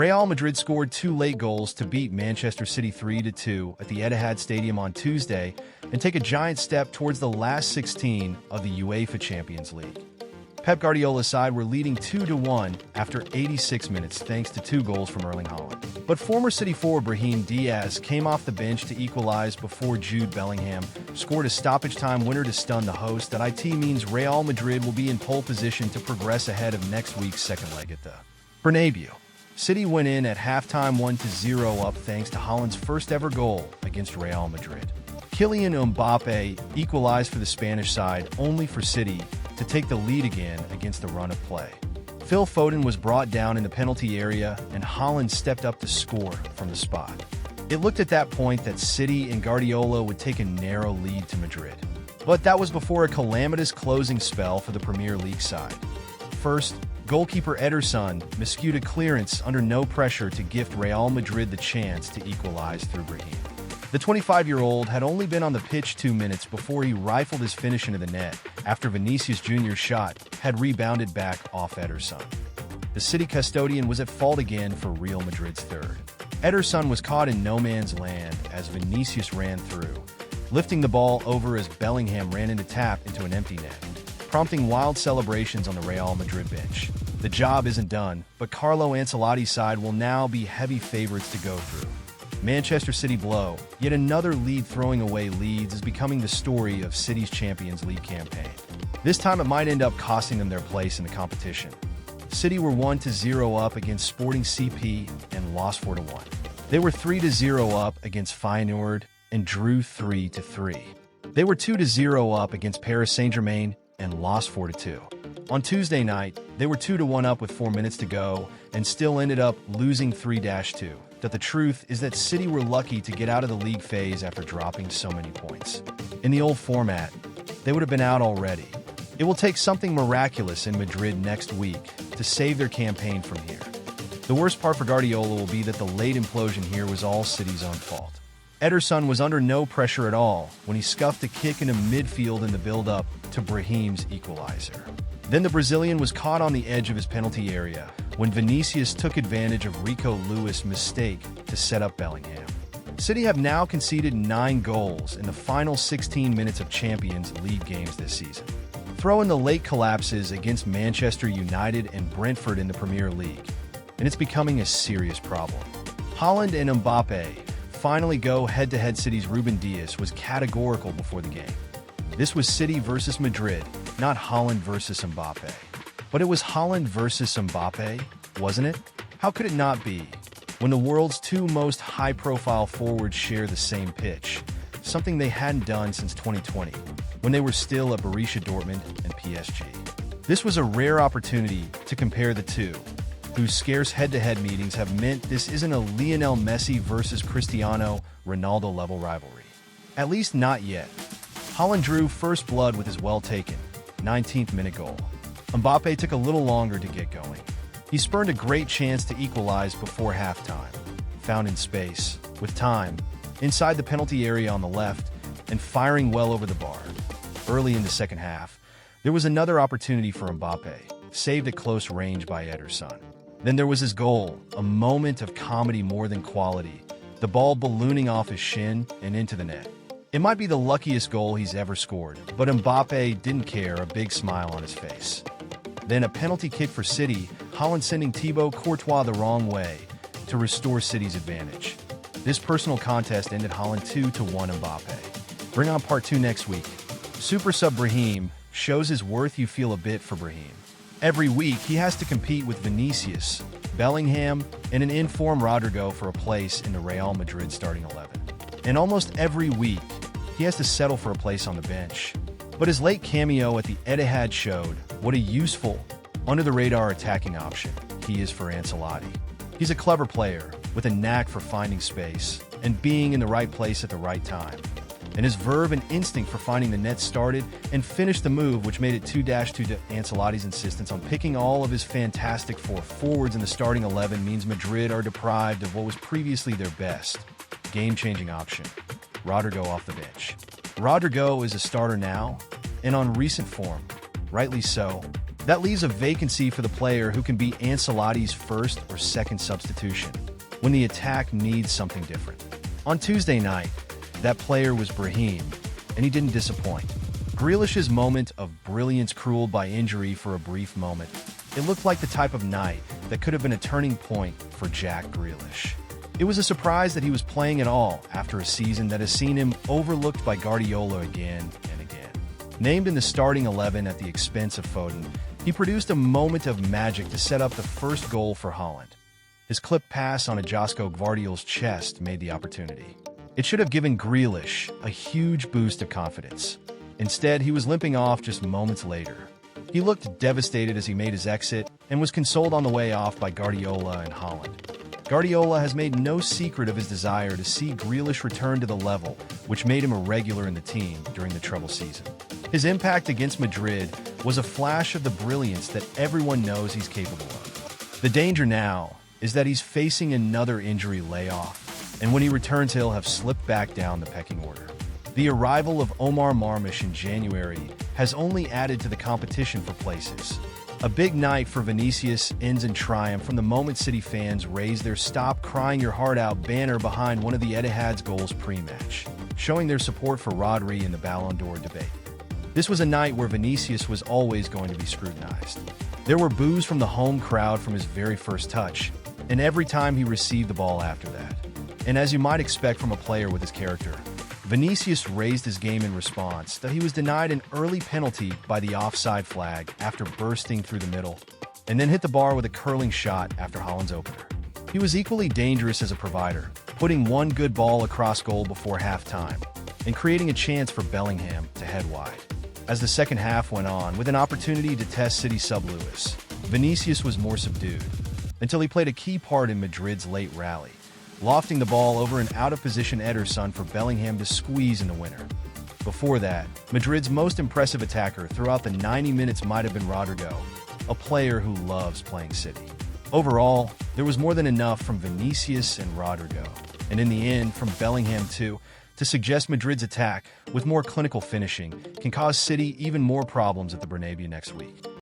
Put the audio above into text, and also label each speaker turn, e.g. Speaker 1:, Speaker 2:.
Speaker 1: Real Madrid scored two late goals to beat Manchester City 3-2 at the Etihad Stadium on Tuesday and take a giant step towards the last 16 of the UEFA Champions League. Pep Guardiola's side were leading 2-1 after 86 minutes thanks to two goals from Erling Haaland. But former City forward Brahim Díaz came off the bench to equalize before Jude Bellingham scored a stoppage-time winner to stun the host. That IT means Real Madrid will be in pole position to progress ahead of next week's second leg at the Bernabeu. City went in at halftime 1-0 up thanks to Haaland's first-ever goal against Real Madrid. Kylian Mbappé equalized for the Spanish side, only for City to take the lead again against the run of play. Phil Foden was brought down in the penalty area, and Haaland stepped up to score from the spot. It looked at that point that City and Guardiola would take a narrow lead to Madrid. But that was before a calamitous closing spell for the Premier League side. First, goalkeeper Ederson miscued a clearance under no pressure to gift Real Madrid the chance to equalize through Brahim. The 25-year-old had only been on the pitch 2 minutes before he rifled his finish into the net after Vinicius Jr.'s shot had rebounded back off Ederson. The City custodian was at fault again for Real Madrid's third. Ederson was caught in no man's land as Vinicius ran through, lifting the ball over as Bellingham ran into tap into an empty net, prompting wild celebrations on the Real Madrid bench. The job isn't done, but Carlo Ancelotti's side will now be heavy favorites to go through. Manchester City blow. Yet another lead throwing away leads is becoming the story of City's Champions League campaign. This time it might end up costing them their place in the competition. City were 1-0 up against Sporting CP and lost 4-1. They were 3-0 up against Feyenoord and drew 3-3. They were 2-0 up against Paris Saint-Germain and lost 4-2. On Tuesday night, they were 2-1 up with 4 minutes to go and still ended up losing 3-2. That the truth is that City were lucky to get out of the league phase after dropping so many points. In the old format, they would have been out already. It will take something miraculous in Madrid next week to save their campaign from here. The worst part for Guardiola will be that the late implosion here was all City's own fault. Ederson was under no pressure at all when he scuffed a kick into midfield in the build-up to Brahim's equalizer. Then the Brazilian was caught on the edge of his penalty area when Vinicius took advantage of Rico Lewis' mistake to set up Bellingham. City have now conceded 9 goals in the final 16 minutes of Champions League games this season. Throw in the late collapses against Manchester United and Brentford in the Premier League, and it's becoming a serious problem. Haaland and Mbappé finally go head-to-head. City's Ruben Díaz was categorical before the game. This was City versus Madrid, not Haaland versus Mbappé. But it was Haaland versus Mbappé, wasn't it? How could it not be, when the world's two most high-profile forwards share the same pitch, something they hadn't done since 2020, when they were still at Borussia Dortmund and PSG. This was a rare opportunity to compare the two, whose scarce head-to-head meetings have meant this isn't a Lionel Messi versus Cristiano Ronaldo level rivalry. At least not yet. Haaland drew first blood with his well-taken 19th minute goal. Mbappé took a little longer to get going. He spurned a great chance to equalize before halftime, found in space, with time, inside the penalty area on the left, and firing well over the bar. Early in the second half, there was another opportunity for Mbappé, saved at close range by Ederson. Then there was his goal, a moment of comedy more than quality, the ball ballooning off his shin and into the net. It might be the luckiest goal he's ever scored, but Mbappé didn't care, a big smile on his face. Then a penalty kick for City, Haaland sending Thibaut Courtois the wrong way to restore City's advantage. This personal contest ended Haaland 2-1 Mbappé. Bring on part 2 next week. Super sub Brahim shows his worth. You feel a bit for Brahim. Every week, he has to compete with Vinicius, Bellingham, and an in-form Rodrigo for a place in the Real Madrid starting 11. And almost every week, he has to settle for a place on the bench. But his late cameo at the Etihad showed what a useful, under-the-radar attacking option he is for Ancelotti. He's a clever player with a knack for finding space and being in the right place at the right time. And his verve and instinct for finding the net started and finished the move, which made it 2-2 to Ancelotti's insistence on picking all of his fantastic 4 forwards in the starting 11 means Madrid are deprived of what was previously their best game-changing option, Rodrigo off the bench. Rodrigo is a starter now, and on recent form, rightly so, That leaves a vacancy for the player who can be Ancelotti's first or second substitution when the attack needs something different. On Tuesday night, that player was Brahim, and he didn't disappoint. Grealish's moment of brilliance cruelled by injury for a brief moment. It looked like the type of night that could have been a turning point for Jack Grealish. It was a surprise that he was playing at all after a season that has seen him overlooked by Guardiola again and again. Named in the starting 11 at the expense of Foden, he produced a moment of magic to set up the first goal for Haaland. His clipped pass on Josko Gvardiol's chest made the opportunity. It should have given Grealish a huge boost of confidence. Instead, he was limping off just moments later. He looked devastated as he made his exit and was consoled on the way off by Guardiola and Haaland. Guardiola has made no secret of his desire to see Grealish return to the level which made him a regular in the team during the treble season. His impact against Madrid was a flash of the brilliance that everyone knows he's capable of. The danger now is that he's facing another injury layoff, and when he returns he'll have slipped back down the pecking order. The arrival of Omar Marmush in January has only added to the competition for places. A big night for Vinicius ends in triumph from the moment City fans raised their "Stop Crying Your Heart Out" banner behind one of the Etihad's goals pre-match, showing their support for Rodri in the Ballon d'Or debate. This was a night where Vinicius was always going to be scrutinized. There were boos from the home crowd from his very first touch, and every time he received the ball after that. And as you might expect from a player with his character, Vinicius raised his game in response that he was denied an early penalty by the offside flag after bursting through the middle, and then hit the bar with a curling shot after Haaland's opener. He was equally dangerous as a provider, putting one good ball across goal before halftime, and creating a chance for Bellingham to head wide. As the second half went on, with an opportunity to test City sub Lewis, Vinicius was more subdued, until he played a key part in Madrid's late rally, lofting the ball over an out-of-position Ederson for Bellingham to squeeze in the winner. Before that, Madrid's most impressive attacker throughout the 90 minutes might have been Rodrigo, a player who loves playing City. Overall, there was more than enough from Vinicius and Rodrigo, and in the end from Bellingham too, to suggest Madrid's attack, with more clinical finishing, can cause City even more problems at the Bernabeu next week.